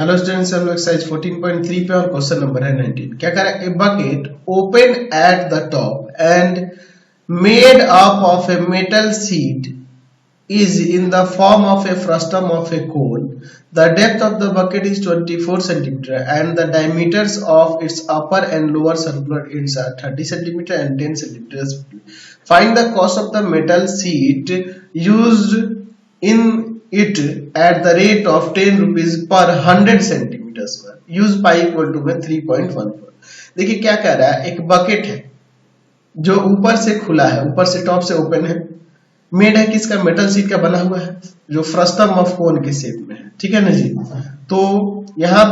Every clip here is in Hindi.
हेलो स्टूडेंट्स, हम लोग एक्सरसाइज 14.3 पे और क्वेश्चन नंबर है 19। क्या कह रहा है? A bucket open at the top and made up of a metal sheet is in the form of a frustum of a cone. The depth of the bucket is 24 centimeter and the diameters of its upper and lower circular ends are 30 centimeter and 10 centimeters. Find the cost of the metal sheet used in it at the rate of 10 rupees per 100 centimeters. Use pi equal to 3.14. देखिए क्या कह रहा है, एक बकेट है जो ऊपर से खुला है, ऊपर से टॉप से ओपन है, मेड है किसका? मेटल शीट का बना हुआ है जो फ्रस्टम ऑफ कोन के शेप में है। ठीक है ना जी। तो यहाँ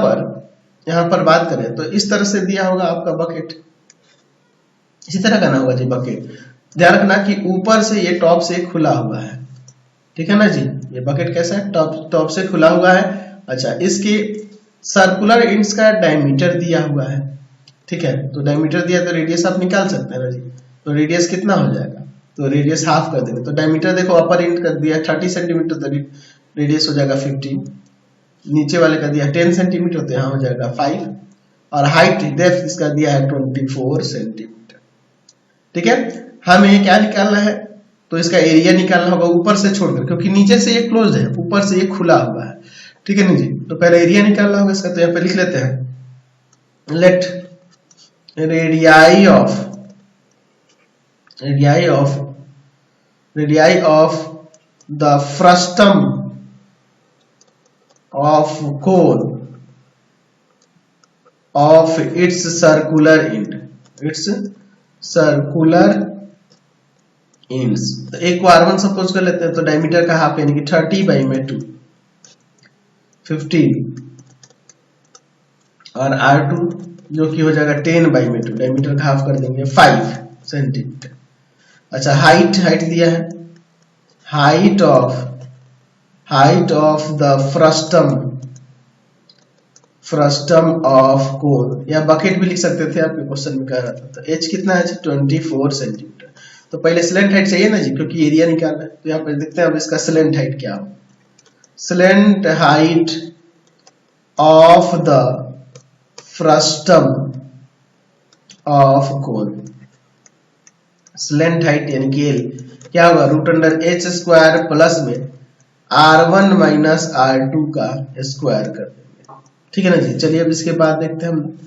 पर बात करें तो इस तरह से दिया होगा आपका बकेट, इसी तरह का ना होगा जी बकेट। ध्यान रखना कि ऊपर से ये टॉप से खुला हुआ है। ठीक है ना जी। ये बकेट कैसा है? टॉप से खुला हुआ है। अच्छा, इसके सर्कुलर एंड्स का डायमीटर दिया हुआ है। ठीक है, तो डायमीटर दिया तो रेडियस आप निकाल सकते हैं ना जी। तो रेडियस कितना हो जाएगा? तो रेडियस हाफ कर देंगे। तो डायमीटर देखो अपर एंड कर दिया 30 सेंटीमीटर, तो रेडियस हो जाएगा 15। नीचे वाले का दिया 10 सेंटीमीटर, तो यहाँ हो जाएगा 5। और हाइट डेप्थ इसका दिया है 24 सेंटीमीटर। ठीक है, हमें क्या निकालना है? तो इसका एरिया निकालना होगा ऊपर से छोड़कर, क्योंकि नीचे से ये क्लोज है, ऊपर से ये खुला हुआ है। ठीक है ना जी। तो पहले एरिया निकालना होगा इसका, तो यहाँ पे लिख लेते हैं late radii of the frustum of cone of its circular ends। तो एक को R1 सपोज कर लेते हैं, तो डायमीटर का हाफ यानी कि 30 बाई में 2 15 और R2 जो कि हो जाएगा 10 बाई में 2, डायमीटर का हाफ कर देंगे 5 सेंटीमीटर। अच्छा, हाइट दिया है, height of the frustum of कोन, या बकेट भी लिख सकते थे, आपके क्वेश्चन में कह रहा था। तो एच कितना है? 24 सेंटीमीटर। तो पहले स्लेंट हाइट चाहिए ना जी, क्योंकि एरिया निकालना है। तो यहाँ पर देखते हैं अब इसका स्लेंट हाइट क्या हो। Slant height of the frustum of cone, slant height यानी कि एल क्या होगा? Root under H square plus में R1 माइनस R2 का स्क्वायर कर देंगे। ठीक है ना जी। चलिए अब इसके बाद देखते हैं हम।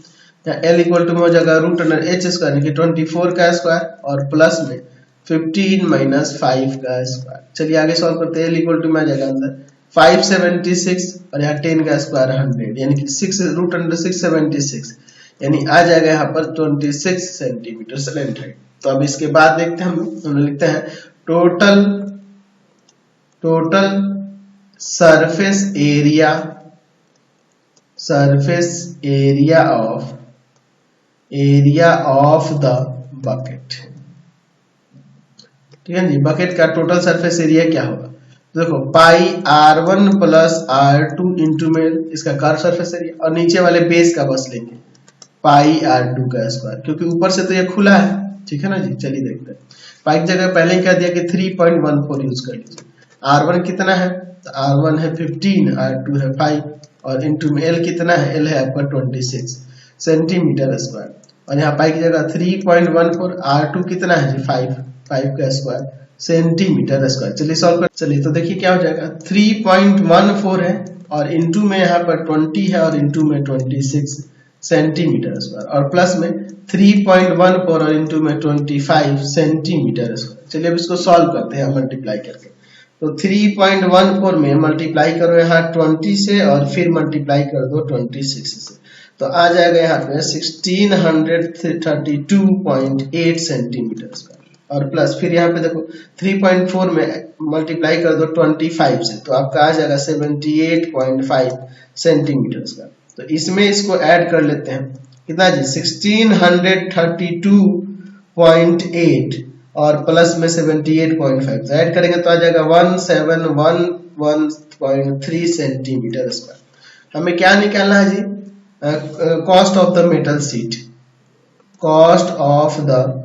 एल इक्वल टू में हो जाएगा रूट अंडर एच स्क्वायर यानी कि 24 का स्क्वायर और प्लस में 15 माइनस 5 का स्क्वायर। चलिए आगे सॉल्व करते हैं। एल इक्वल टू में आ जाएगा अंदर 576 और यहाँ 10 का स्क्वायर 100 यानी कि 6 रूट अंडर 676 यानी आ जाएगा यहाँ पर 26 सेंटीमीटर स्लेंट हाइट। तो अब इसके बाद देखते हैं हम लिखते हैं total surface area of the bucket. ठीक है जी। बकेट का टोटल सरफेस एरिया क्या होगा? देखो पाई R1 प्लस R2 इंटू में इसका कर्व सरफेस एरिया, और नीचे वाले बेस का बस लेंगे पाई R2 का स्क्वायर, क्योंकि ऊपर से तो ये खुला है। ठीक है ना जी। चलिए देखते हैं। पाई की जगह पहले ही कह दिया कि 3.14 यूज कर लीजिए। R1 कितना है? तो R1 है 15, R2 है 5 और इंटू में L कितना है? L है आपका 26 सेंटीमीटर स्क्वायर। और यहाँ पाई की जगह 3.14, R2 कितना है जी? 5 का स्क्वायर सेंटीमीटर स्क्वायर। चलिए सॉल्व कर। चलिए तो देखिए क्या हो जाएगा। 3.14 है और इंटू में यहाँ पर 20 है और इंटू में 26 सेंटीमीटर स्क्वायर और प्लस में 3.14 और इंटू में 25 सेंटीमीटर स्क्वायर। चलिए अब इसको सॉल्व करते हैं मल्टीप्लाई करके। तो 3.14 में मल्टीप्लाई करो यहाँ 20 से और फिर मल्टीप्लाई कर दो 26 से, तो आ जाएगा यहाँ पे 1632.8 सेंटीमीटर स्क्वायर। और प्लस फिर यहाँ पे देखो 3.4 में मल्टीप्लाई कर दो 25 से, तो आपका आ जाएगा 78.5 सेंटीमीटर स्क्वायर। तो इसमें इसको ऐड कर लेते हैं, कितना जी? 1632.8 और प्लस में 78.5, तो ऐड करेंगे तो आ जाएगा 1711.3 सेंटीमीटर स्क्वायर। हमें क्या निकालना है जी? Cost of the metal sheet. Cost of the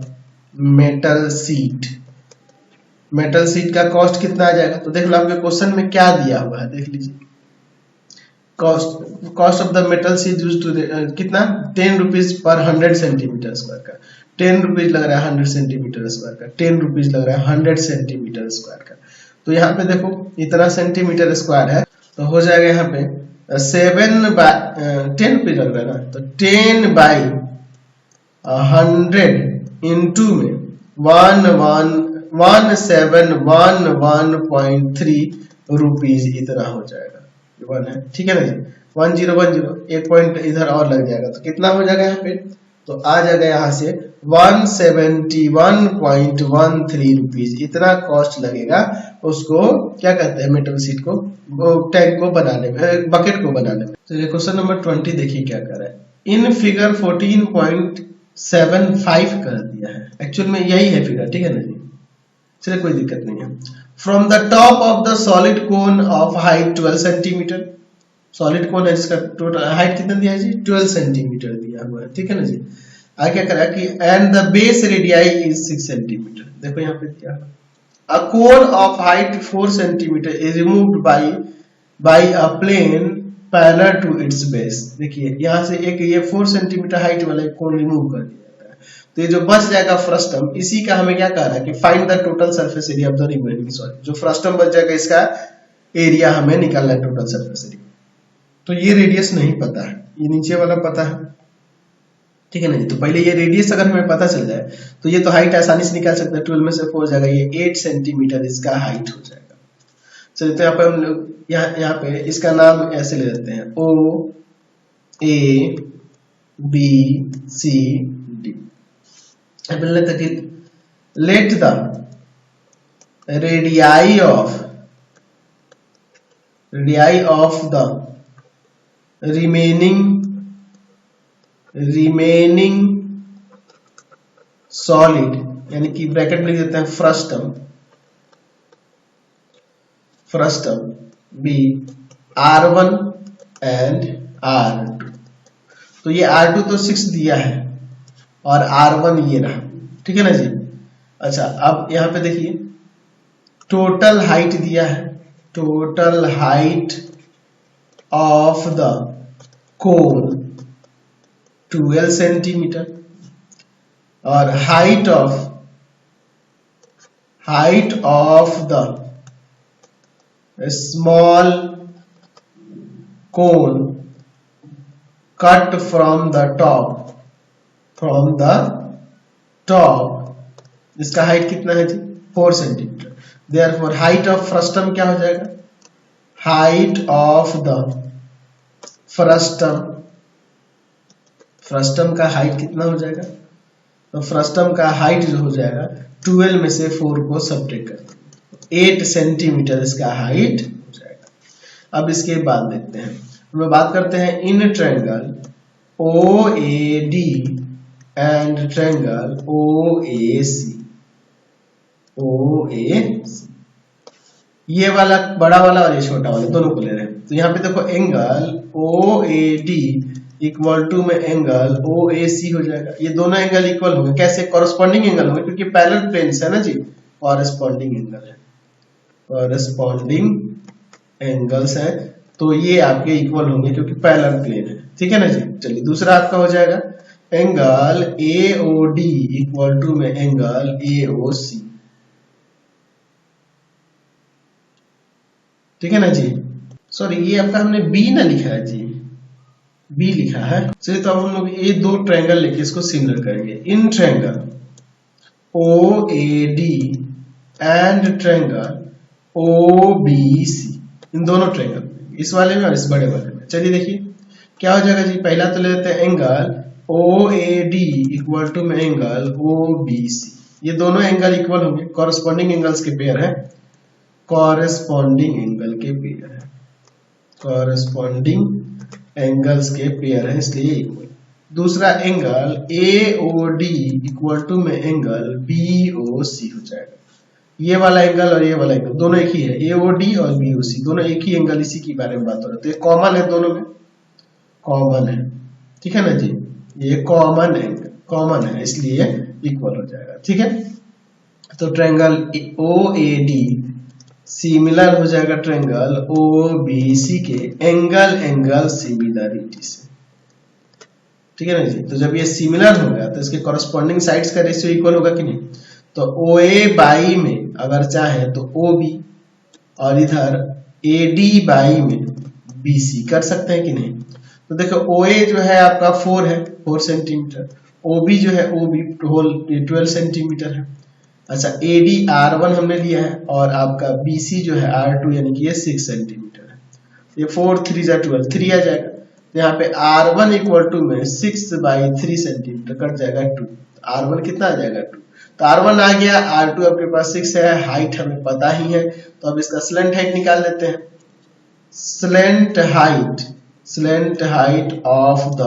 metal sheet का कॉस्ट कितना आ जाएगा? तो देख लो आपके क्वेश्चन में क्या दिया हुआ है, देख लीजिए। Cost of the metal sheet use to कितना 10 रुपीज पर 100 सेंटीमीटर स्क्वायर का, 10 रुपीज लग रहा है 100 सेंटीमीटर स्क्वायर का, 10 रुपीज लग रहा है 100 सेंटीमीटर स्क्वायर का। तो यहाँ पे देखो इतना सेंटीमीटर स्क्वायर है, तो हो जाएगा यहाँ पे 7 बाय 10 रुपीज लग रहा है ना, तो 10 बाई 100 इंटू में 1711.3 रुपीज इतना हो जाएगा, वन है, ठीक है ना जी, 1010 एक पॉइंट इधर और लग जाएगा, तो कितना हो जाएगा यहाँ पे, तो आ जाएगा यहाँ से 171.13 रुपीज इतना कॉस्ट लगेगा उसको, क्या कहते हैं, मेटल शीट को, टैंक को बनाने में, बकेट को बनाने में। तो ये क्वेश्चन नंबर 20 देखिए क्या कर रहा है, इन फिगर 14.75 कर दिया है, एक्चुअल में यही है फिगर, ठीक है ना जी, चलिए कोई दिक्कत नहीं है। From the top of the solid cone of height 12 centimetre, solid कोन है जिसका टोटल हाइट कितना दिया है जी, 12 सेंटीमीटर दिया हुआ है, ठीक है ना जी। आगे क्या करा कि and the base radii is 6 centimetre, देखो यहाँ पे दिया, a cone of height 4 centimetre is removed by a plane parallel to its base. देखिए यहाँ से एक ये 4 सेंटीमीटर हाइट वाला कोन रिमूव कर दिया जाता है, तो ये जो बच जाएगा फ्रस्टम, इसी का हमें क्या कह रहा है कि find the total surface area of the remaining solid, जो फ्रस्टम बच जाएगा इसका एरिया हमें निकालना है, टोटल सरफेस एरिया। तो ये रेडियस नहीं पता है, ये नीचे वाला पता है, ठीक है ना जी। तो पहले ये रेडियस अगर हमें पता चल जाए तो ये तो हाइट आसानी से निकाल सकते हैं, 12 में से 4 हो जाएगा, ये 8 सेंटीमीटर इसका हाइट हो जाएगा। चलिए तो यहाँ पे हम लोग यहाँ पे इसका नाम ऐसे ले लेते हैं, O A B C D। अब लेते हैं कि let the radii of the remaining solid, यानी कि ब्रैकेट में लिख देते हैं frustum B R1 and R2। तो ये R2 तो 6 दिया है और R1 ये रहा, ठीक है ना जी। अच्छा अब यहाँ पे देखिए टोटल हाइट दिया है, total height of the cone 12 centimetre और height of the small cone cut from the top, इसका हाइट कितना है जी, 4 centimetre. Therefore height of frustum क्या हो जाएगा, हाइट ऑफ द फ्रस्टम का हाइट कितना हो जाएगा, तो फ्रस्टम का हाइट जो हो जाएगा 12 में से 4 को सब्ट्रैक्ट कर 8 सेंटीमीटर इसका हाइट हो जाएगा। अब इसके बाद देखते हैं, हम बात करते हैं in triangle OAD and triangle OAC। ये वाला बड़ा वाला और ये छोटा वाला दोनों को ले रहे हैं। तो यहाँ पे देखो एंगल OAD इक्वल टू में एंगल OAC हो जाएगा, ये दोनों एंगल इक्वल होंगे, कैसे, कॉरेस्पॉन्डिंग एंगल होंगे, क्योंकि पैरेलल प्लेन्स है ना जी, कॉरेस्पॉन्डिंग एंगल है, कॉरेस्पॉन्डिंग एंगल्स है, तो ये आपके इक्वल होंगे क्योंकि पैरेलल प्लेन है, ठीक है ना जी। चलिए दूसरा आपका हो जाएगा एंगल AOD इक्वल टू में एंगल AOC, ठीक है ना जी। सॉरी ये आपका हमने B ना लिखा है जी, B लिखा है। चलिए तो अब हम लोग ये दो ट्रायंगल लेके इसको सिमिलर करेंगे। In triangle OAD and triangle OBC, इन दोनों ट्रायंगल, इस वाले में और इस बड़े वाले में। चलिए देखिए क्या हो जाएगा जी, पहला तो ले लेते हैं एंगल OAD इक्वल टू में एंगल OBC, ये दोनों एंगल इक्वल होंगे, कॉरेस्पॉन्डिंग एंगल्स के पेयर है, कॉरेस्पॉन्डिंग एंगल के पेयर है, कॉरेस्पॉन्डिंग एंगल्स के पेयर है, इसलिए इक्वल। दूसरा एंगल AOD इक्वल टू में एंगल BOC हो जाएगा, ये वाला एंगल और ये वाला एंगल दोनों एक ही है, AOD और BOC दोनों एक ही एंगल, इसी के बारे में बात हो रहा है। तो ये कॉमन है, दोनों में कॉमन है, ठीक है ना जी, ये कॉमन एंगल कॉमन है इसलिए इक्वल हो जाएगा, ठीक है। तो ट्रायंगल OAD सिमिलर हो जाएगा ट्रायंगल OBC के एंगल सिमिलरिटी से, ठीक है ना जी। तो जब ये सिमिलर हो गया तो इसके कॉरस्पॉन्डिंग साइड्स का रेशियो इक्वल होगा कि नहीं। तो OA बाई में अगर चाहे तो OB और इधर AD बाई में BC कर सकते हैं कि नहीं। तो देखो OA जो है आपका 4 है 4 सेंटीमीटर, OB जो है OB होल 12 सेंटीमीटर है। अच्छा AD R1 हमने लिया है और आपका BC जो है R2 यानी कि ये 6 सेंटीमीटर है। ये 4 3 जा 12 3 आ जाएगा। तो यहाँ पे R1 इक्वल टू में 6/3 सेंटीमीटर कट जाएगा 2। R1 कितना आ जाएगा 2। तो R1 आ गया, R2 आपके पास 6 है, हाइट हमें पता ही है। तो अब इसका स्लेंट हाइट निकाल लेते हैं। Slant height of the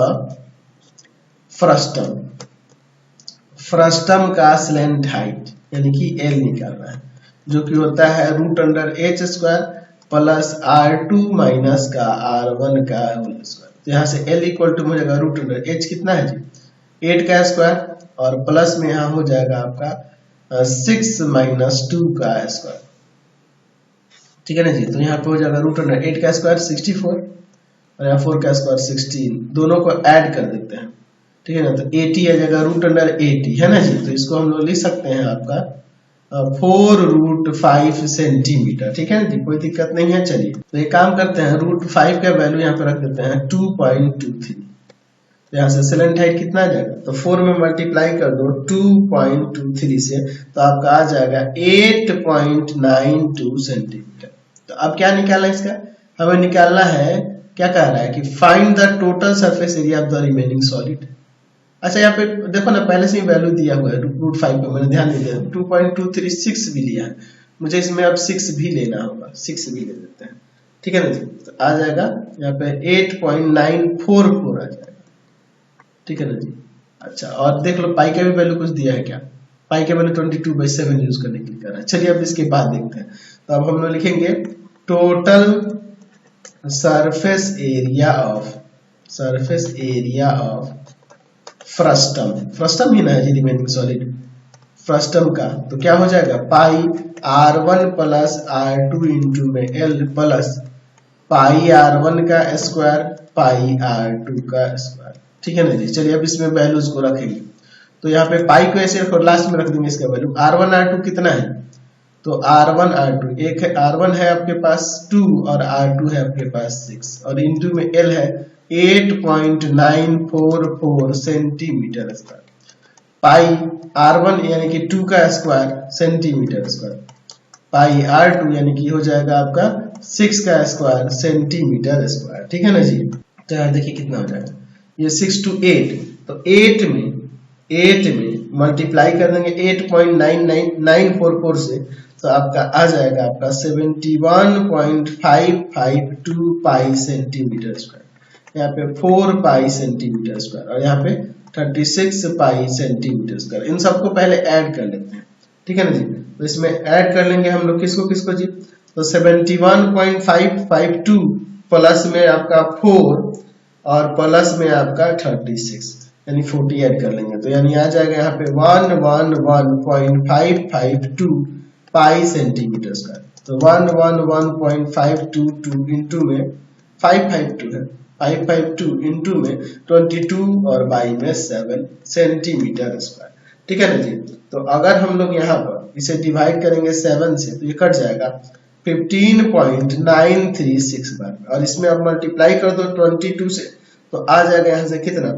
frustum का स्लेंट हाइट यानी कि L निकालना है, जो कि होता है √h² प्लस R2 माइनस का R1 का होल स्क्वायर। तो यहाँ से L इक्वल टू हो जाएगा √h कितना है जी 8 का स्क्वायर और प्लस में यहाँ हो जाएगा आपका 6 माइनस 2 का स्क्वायर, ठीक है ना जी। तो यहाँ पे हो जाएगा √8 का स्क्वायर 64 और यहाँ 4 का स्क्वायर 16, दोनों को ऐड कर देते हैं, ठीक है ना। तो 80 आ जाएगा √80 है ना जी। तो इसको हम लोग लिख सकते हैं आपका 4√5 सेंटीमीटर, ठीक है ना जी, कोई दिक्कत नहीं है। चलिए तो एक काम करते हैं, √5 का वैल्यू यहाँ पे रख देते हैं 2.23। यहाँ से स्लेंट हाइट कितना आ जाएगा, तो 4 में मल्टीप्लाई कर दो 2.23 से, तो आपका आ जाएगा 8.92 सेंटीमीटर। तो अब क्या निकालना है इसका, हमें निकालना है, क्या कह रहा है कि find the total surface area of the remaining solid. अच्छा यहाँ पे देखो ना पहले से ही वैल्यू दिया हुआ है √5 पे, मैंने ध्यान नहीं दिया, 2.236 भी लिया है, मुझे इसमें अब 6 भी लेना होगा, 6 भी ले लेते हैं, ठीक है ना जी। तो आ जाएगा यहाँ पे 8.944 आ जाएगा, ठीक है ना जी। अच्छा और देख लो पाई का भी वैल्यू कुछ दिया है क्या, पाई का वैल्यू 22/7 यूज करने के लिए कर रहा है। चलिए अब इसके बाद देखते हैं। तो अब हम लोग लिखेंगे total surface area of frustum ही ना है जी रिमेनिंग सॉलिड फ्रस्टम का, तो क्या हो जाएगा पाई R1 प्लस R2 इंटू में L प्लस पाई R1 का स्क्वायर पाई R2 का स्क्वायर, ठीक है ना जी। चलिए अब इसमें वैल्यूज को रखेंगे। तो यहाँ पे पाई को ऐसे रखो, लास्ट में रख देंगे इसका वैल्यू। R1 R2 कितना है, तो R1 R2 एक है, R1 है आपके पास 2 और R2 है आपके पास 6 और इंटू में L है 8.944 सेंटीमीटर स्क्वायर, पाई R1 यानी कि 2 का स्क्वायर सेंटीमीटर स्क्वायर, पाई R2 यानी कि हो जाएगा आपका 6 का स्क्वायर सेंटीमीटर स्क्वायर, ठीक है ना जी। तो यार देखिए कितना हो जाएगा, ये 6 to 8, तो 8 में मल्टीप्लाई कर देंगे 8.99944 से, तो आपका आ जाएगा आपका 71.552 पाई सेंटीमीटर स्क्वायर, यहाँ पे 4 पाई सेंटीमीटर स्क्वायर और यहाँ पे 36 पाई सेंटीमीटर स्क्वायर। इन सबको पहले ऐड कर लेते हैं, ठीक है ना जी। तो इसमें ऐड कर लेंगे हम लोग किसको जी, तो 71.552 प्लस में आपका 4 और प्लस में आपका 36 यानी 40 ऐड कर लेंगे, तो यानी आ जाएगा यहाँ पे 111.552 पाई सेंटीमीटर स्क्वायर। तो 111.522 इंटू में 552 है, 552 इंटू में 22 और बाई में 7 सेंटीमीटर स्क्वायर, ठीक है ना जी। तो अगर हम लोग यहाँ पर इसे डिवाइड करेंगे 7 से तो ये कट जाएगा 15.936 बार और इसमें अब मल्टीप्लाई कर दो 22 से तो आ जाएगा यहाँ से कितना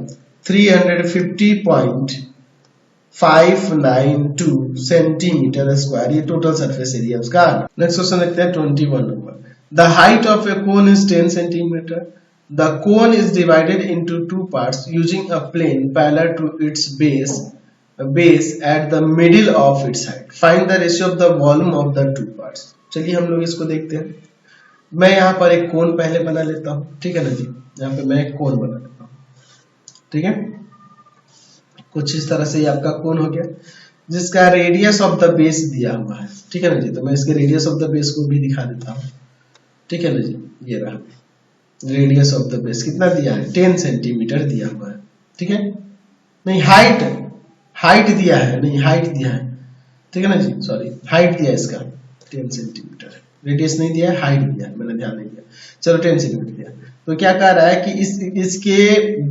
350.592 सेंटीमीटर स्क्वायर, ये टोटल सरफेस एरिया उसका। नेक्स्ट क्वेश्चन देखते हैं 21 number. The height of A cone is 10 centimetre. The cone is divided into two parts using a plane parallel to its base at the middle of its height. Find the ratio of the volume of the two parts. चलिए हम लोग इसको देखते हैं। मैं यहाँ पर एक कोन पहले बना लेता हूँ, ठीक है ना जी। यहाँ पे मैं एक कोन बना लेता हूँ, ठीक है। कुछ इस तरह से ये आपका कोन हो गया जिसका रेडियस ऑफ द बेस दिया हुआ है, ठीक है ना जी। तो मैं इसके रेडियस ऑफ द बेस को भी दिखा देता हूँ, ठीक है ना जी। ये रहा रेडियस ऑफ द बेस, कितना दिया है 10 सेंटीमीटर दिया हुआ है, ठीक है। नहीं हाइट दिया है, नहीं हाइट दिया है, ठीक है ना जी, सॉरी हाइट दिया है इसका 10 सेंटीमीटर, रेडियस नहीं दिया, हाइट दिया, मैंने ध्यान नहीं दिया, चलो 10 सेंटीमीटर दिया। तो क्या कह रहा है कि इसके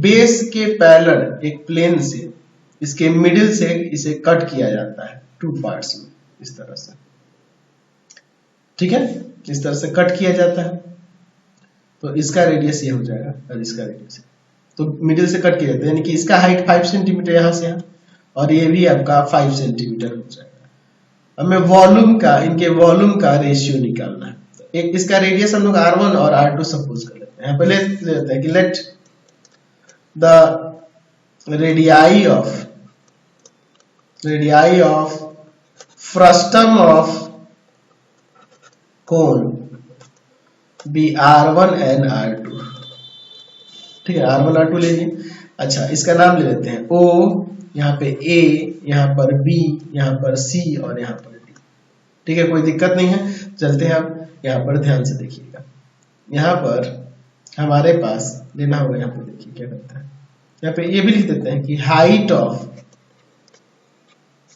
बेस के पैरेलल एक प्लेन से इसके मिडिल से इसे कट किया जाता है 2 पार्ट्स में, इस तरह से, ठीक है, इस तरह से कट किया जाता है। तो इसका रेडियस ये हो जाएगा और इसका रेडियस, तो मिडिल से कट किया जाता है, यानी कि इसका हाइट 5 सेंटीमीटर यहाँ से यहाँ, और ये भी आपका 5 सेंटीमीटर हो जाएगा। हमें वॉल्यूम का, इनके वॉल्यूम का रेशियो निकालना है। तो एक इसका रेडियस हम लोग R1 और R2 सपोज कर लेते हैं। पहले लेते हैं कि let the radii of frustum of cone be R1 and R2, ठीक है, R1 R2 ले लीजिए। अच्छा, इसका नाम ले लेते हैं O, यहाँ पे A, यहाँ पर B, यहाँ पर C और यहाँ पर D, ठीक है, कोई दिक्कत नहीं है। चलते हैं अब यहाँ पर, ध्यान से देखिएगा, यहाँ पर हमारे पास लेना होगा, यहाँ पे देखिए क्या करता है, यहाँ पे ये भी लिख देते हैं कि हाइट ऑफ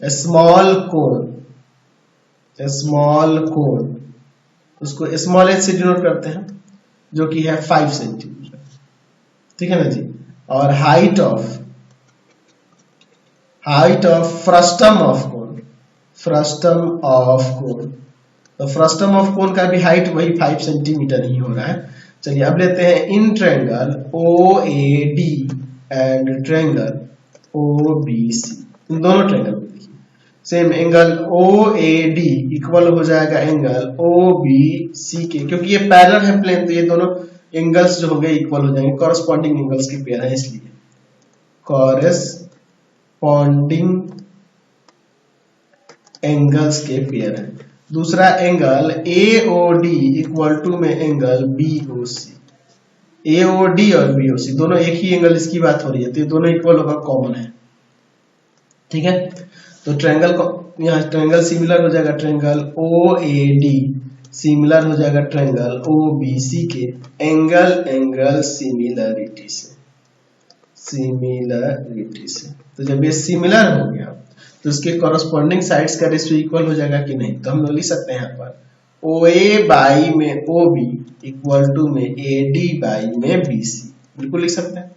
स्मॉल कोन, उसको स्मॉल एच से डिनोट करते हैं, जो कि है 5 सेंटीमीटर, ठीक है ना जी। और हाइट ऑफ फ्रस्टम ऑफ कोन, तो फ्रस्टम ऑफ कोन का भी हाइट वही 5 सेंटीमीटर ही हो रहा है। चलिए अब लेते हैं in triangle OAD and triangle OBC, इन दोनों ट्रायंगल को देखिए, सेम एंगल OAD इक्वल हो जाएगा एंगल OBC के, क्योंकि ये पैरेलल है प्लेन, तो ये दोनों एंगल्स जो हो गए इक्वल हो जाएंगे, कॉरेस्पॉन्डिंग एंगल्स की पेयर है, इसलिए कॉरेस्पॉन्डिंग एंगल्स के पेयर है। दूसरा एंगल AOD इक्वल टू में एंगल BOC, AOD और BOC दोनों एक ही एंगल, इसकी बात हो रही है, तो ये दोनों इक्वल होगा, कॉमन है, ठीक है। तो ट्रायंगल को यहाँ ट्रायंगल सिमिलर हो जाएगा, ट्रायंगल OAD सिमिलर हो जाएगा ट्रायंगल OBC के एंगल सिमिलरिटी से। तो जब ये सिमिलर हो गया तो इसके कॉरेस्पॉन्डिंग साइड्स का रेशियो इक्वल हो जाएगा कि नहीं, तो हम लोग लिख सकते हैं यहाँ पर OA बाई में OB इक्वल टू में AD बाई में BC, बिल्कुल लिख सकते हैं।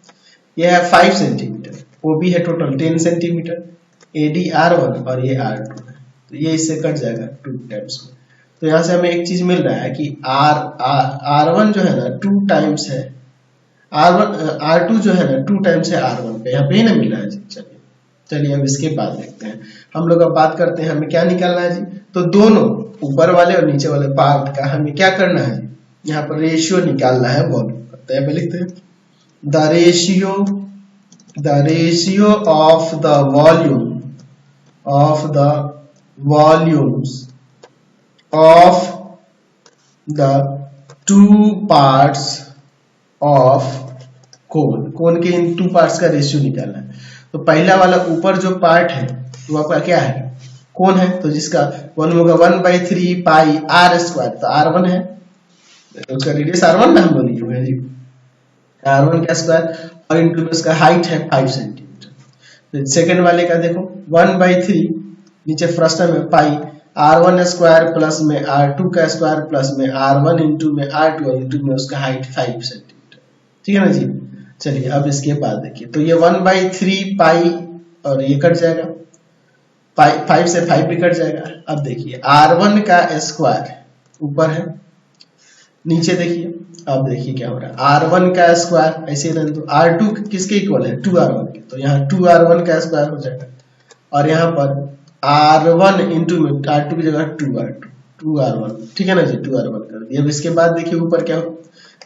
यह है 5 सेंटीमीटर, OB है टोटल 10 सेंटीमीटर, AD R1 और ये R2 है, तो ये इससे कट जाएगा 2 टाइम्स में। तो यहाँ से हमें एक चीज मिल रहा है कि R1 जो है ना 2 टाइम्स है, R2 जो है ना 2 टाइम्स है R1 पे, यहाँ पे ही ना मिल रहा है जी। चलिए अब इसके बाद देखते हैं, हम लोग अब बात करते हैं हमें क्या निकालना है जी। तो दोनों ऊपर वाले और नीचे वाले पार्ट का हमें क्या करना है जी, यहाँ पर रेशियो निकालना है वॉल्यूम का। तो यहाँ पे लिखते हैं the ratio of the volumes of the 2 parts of cone के इन 2 पार्ट्स का रेशियो निकालना है। तो पहला वाला ऊपर जो पार्ट है वो आपका क्या है, कोन है, तो जिसका वॉल्यूम होगा 1/3 पाई R², तो R1 है, तो उसका रेडियस R1 ना हम लोग लिखे हुए हैं जी, R1 का स्क्वायर, और इनटू में उसका हाइट है 5 सेंटीमीटर। तो सेकंड वाले का देखो 1/3 नीचे फ्रस्टम में पाई R1 स्क्वायर प्लस में R2 का स्क्वायर प्लस में R1 इंटू में R2 और इंटू में उसका हाइट 5 सेंटीमीटर, ठीक है ना जी। चलिए अब इसके बाद देखिए, तो ये 1/3 पाई और ये कट जाएगा, 5 से 5 भी कट जाएगा। अब देखिए R1 का स्क्वायर ऊपर है, नीचे देखिए, अब देखिए क्या हो रहा है, R1 का स्क्वायर ऐसे रहने दो, R2 किसके इक्वल है 2R1 के, तो यहाँ 2R1 का स्क्वायर हो जाएगा, और यहाँ पर R1 इंटू में R2 की जगह 2R1, ठीक है ना जी, 2R1 कर दिया। अब इसके बाद देखिए ऊपर क्या हो,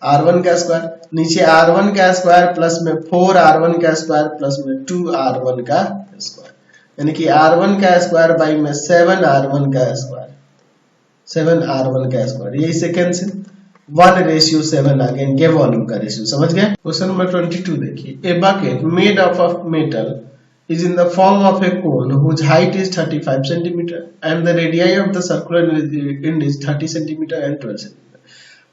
R1 का स्क्वायर, नीचे R1 का स्क्वायर प्लस में 4R1 का स्क्वायर प्लस में 2R1 का स्क्वायर, यानी कि R1 का स्क्वायर बाई में 7R1 का स्क्वायर, 7R1 का स्क्वायर, ये सेकंड से 1:7 आ गया इनके वॉल्यूम का रेशियो, समझ गए। क्वेश्चन नंबर 22 देखिए, a bucket made of metal is in the form of a cone whose height is 35 centimeter and the radii of the circular end is 30 centimeter and 12 centimeter.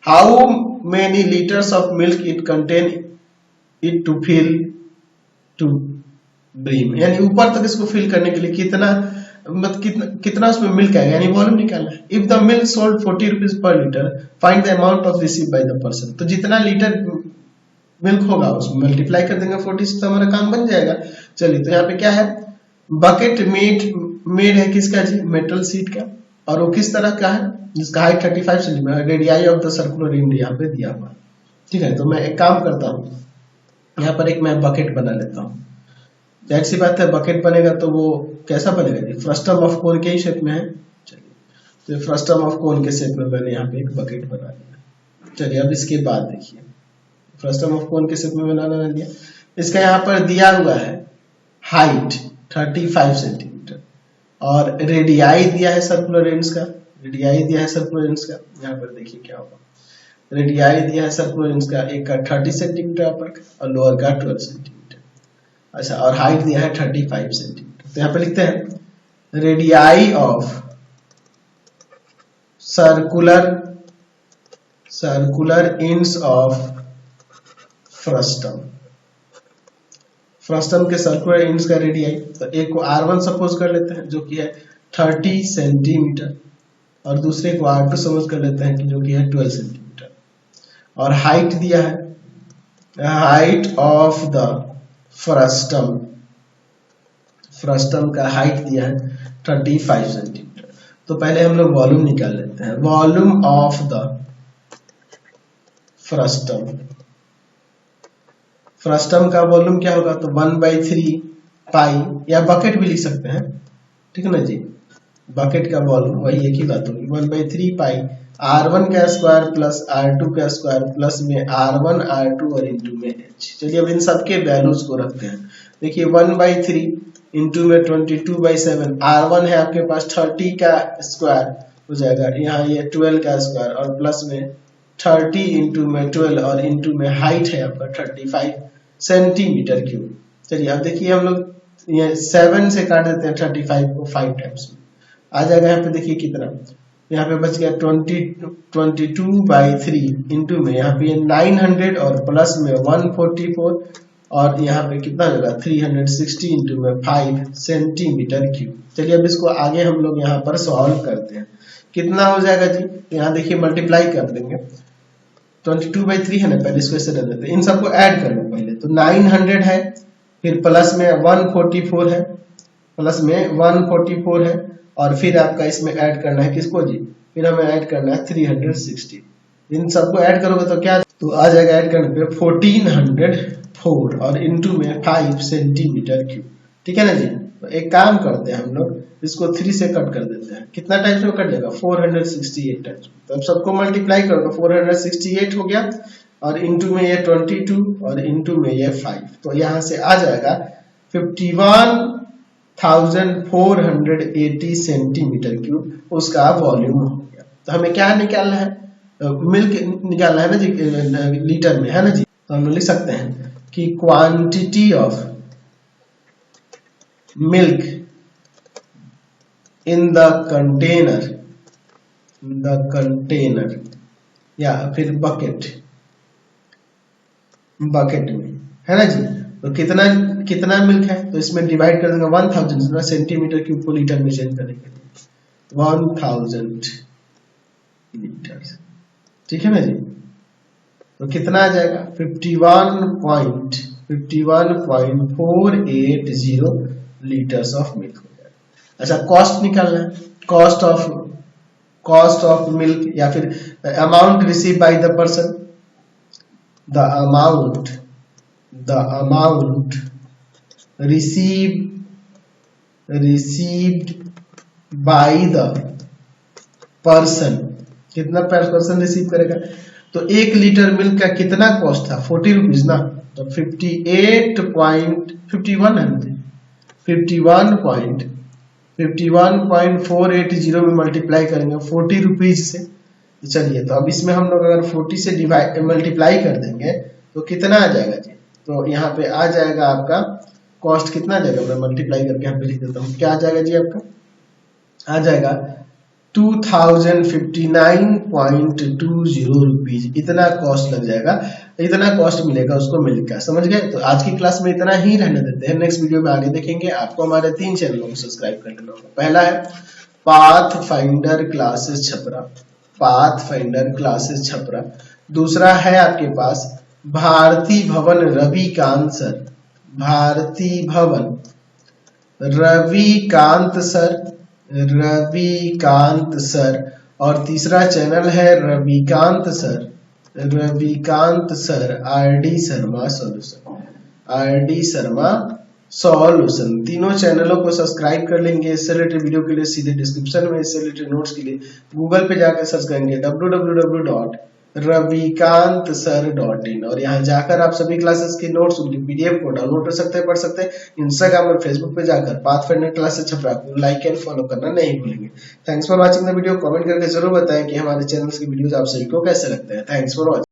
How many liters of milk it contain it to fill to brim? यानी ऊपर तक इसको फिल करने के लिए कितना मतलब कितना उसमें मिल्क आएगा, यानी वॉल्यूम निकालना है। If the milk sold 40 rupees per litre, find the amount of receive by the person. तो जितना लीटर मिल्क होगा उसमें मल्टीप्लाई कर देंगे 40 से, तो हमारा काम बन जाएगा। चलिए, तो यहाँ पे क्या है, बकेट मेड है किसका जी, मेटल शीट का, और वो किस तरह का है, जिसका height 35 centimetre, radii of the circular ring यहाँ पे दिया हुआ। ठीक है, तो मैं एक काम करता हूँ, यहाँ पर एक मैं बकेट बना लेता हूँ। जाहिर सी बात है, बकेट बनेगा तो वो कैसा बनेगा जी, फ्रस्टम ऑफ कोन के ही शेप में है। चलिए, तो फ्रस्टम ऑफ कोन के शेप में मैंने यहाँ पे एक बकेट बना लिया। चलिए, अब इसके बाद देखिए, फ्रस्टम ऑफ कोन के शेप में बनाना लिया। इसका यहाँ पर दिया हुआ है हाइट 35 सेंटीमीटर, और रेडियाई दिया है सर्कुलर एंड्स का, रेडियाई दिया है सर्कुलर एंड्स का। यहाँ पर देखिए क्या होगा, रेडियाई दिया है सर्कुलर एंड्स का, एक का 30 सेंटीमीटर अपर का और लोअर का 12 सेंटीमीटर। अच्छा, और हाइट दिया है 35 सेंटीमीटर। तो यहाँ पे लिखते हैं radii of circular ends of frustum, frustum के सर्कुलर एंड्स का रेडियाई। तो एक को R1 सपोज कर लेते हैं जो कि है 30 सेंटीमीटर, और दूसरे को R2 सपोज कर लेते हैं कि जो कि है 12 सेंटीमीटर। और हाइट दिया है, हाइट ऑफ द फ्रस्टम का हाइट दिया है 35 सेंटीमीटर। तो पहले हम लोग वॉल्यूम निकाल लेते हैं। वॉल्यूम ऑफ द फ्रस्टम का वॉल्यूम क्या होगा, तो 1/3 पाई, या बकेट भी लिख सकते हैं, ठीक है ना जी। बकेट का वॉल्यूम वही एक ही बात होगी, 1/3 पाई R1 का स्क्वायर प्लस R2 का स्क्वायर प्लस में R1 R2 और इंटू में H। चलिए, अब इन सबके वैल्यूज को रखते हैं। देखिए, 1/3 इंटू में 22/7, R1 है आपके पास 30 का स्क्वायर हो जाएगा, यहाँ ये 12 का स्क्वायर, और प्लस में 30 इंटू में 12 और इंटू में हाइट है आपका 35 सेंटीमीटर क्यूब। चलिए, अब देखिए हम लोग ये 7 से काट देते हैं 35 को 5 टाइम्स में, आ जाएगा यहाँ पे देखिए कितना, यहाँ पे बच गया 22/3 इंटू में यहाँ पे 900 और प्लस में 144, और यहाँ पे कितना होगा 360 इंटू में 5 सेंटीमीटर क्यूब। चलिए, अब इसको आगे हम लोग यहाँ पर सॉल्व करते हैं, कितना हो जाएगा जी। यहाँ देखिए मल्टीप्लाई कर देंगे, 22/3 है ना, पहले इसको ऐसे रख देते हैं, इन सबको ऐड कर लो पहले। तो 900 है, फिर प्लस में 144 है, प्लस में 144 है, और फिर आपका इसमें ऐड करना है किसको जी, फिर हमें ऐड करना है 360। इन सबको ऐड करोगे तो क्या, तो आ जाएगा ऐड करने पे 1404 और इंटू में 5 सेंटीमीटर क्यूब। ठीक है ना जी। तो एक काम करते हैं हम लोग, इसको 3 से कट कर देते हैं, कितना टाइम्स में कट जाएगा 468 टाइम्स। तो अब सबको मल्टीप्लाई करो, 468 हो गया, और इंटू में ये 22 और इंटू में ये 5, तो यहाँ से आ जाएगा 51,480 सेंटीमीटर क्यूब उसका वॉल्यूम हो गया। तो हमें क्या निकालना है, मिल्क निकालना है ना जी, लीटर में, है ना जी। तो हम लिख सकते हैं कि quantity of milk in the container या फिर बकेट में, है ना जी। तो कितना मिल्क है, तो इसमें डिवाइड कर देंगे 1000 सेंटीमीटर क्यूब को लीटर में चेंज करने के लिए 1000 लीटर। ठीक है ना जी। तो कितना आ जाएगा 51.480 लीटर्स ऑफ मिल्क हो जाएगा। अच्छा, कॉस्ट निकालना है, कॉस्ट ऑफ मिल्क या फिर amount receive by the person, the amount received by the person, कितना पर्सन रिसीव करेगा। तो 1 लीटर मिल्क का कितना कॉस्ट था 40 रुपीज ना, तो 51.480 में मल्टीप्लाई करेंगे 40 रुपीज से। चलिए, तो अब इसमें हम लोग अगर 40 से मल्टीप्लाई कर देंगे तो कितना आ जाएगा जी। तो यहाँ पे आ जाएगा आपका कॉस्ट कितना आ जाएगा, मैं मल्टीप्लाई करके यहाँ पे लिख देता हूँ, क्या आ जाएगा जी, आपका आ जाएगा 2059.20 रुपीज, इतना कॉस्ट लग जाएगा इतना कॉस्ट मिलेगा उसको मिलकर, समझ गए। तो आज की क्लास में इतना ही रहने देते हैं, नेक्स्ट वीडियो में आगे देखेंगे। आपको हमारे 3 चैनलों को सब्सक्राइब कर लेना होगा। पहला है path finder classes Chhapra, path finder classes Chhapra. दूसरा है आपके पास भारती भवन रविकांत सर, भारती भवन रविकांत सर, रविकांत सर। और तीसरा चैनल है Ravikant sir, Ravikant sir RD Sharma solution, RD Sharma solution. तीनों चैनलों को सब्सक्राइब कर लेंगे। इससे रिलेटेड वीडियो के लिए सीधे डिस्क्रिप्शन में, इससे रिलेटेड नोट्स के लिए गूगल पे जाकर सर्च करेंगे www.ravikantsir.in और यहाँ जाकर आप सभी क्लासेस के नोट्स, उनकी पीडीएफ को डाउनलोड कर सकते हैं, पढ़ सकते हैं। इंस्टाग्राम और फेसबुक पे जाकर पाथफाइंडर क्लासेस छपरा को लाइक एंड फॉलो करना नहीं भूलेंगे। Thanks for watching the video. Comment करके जरूर बताएं कि हमारे चैनल की वीडियोस आप सभी को कैसे लगते हैं। Thanks for watching.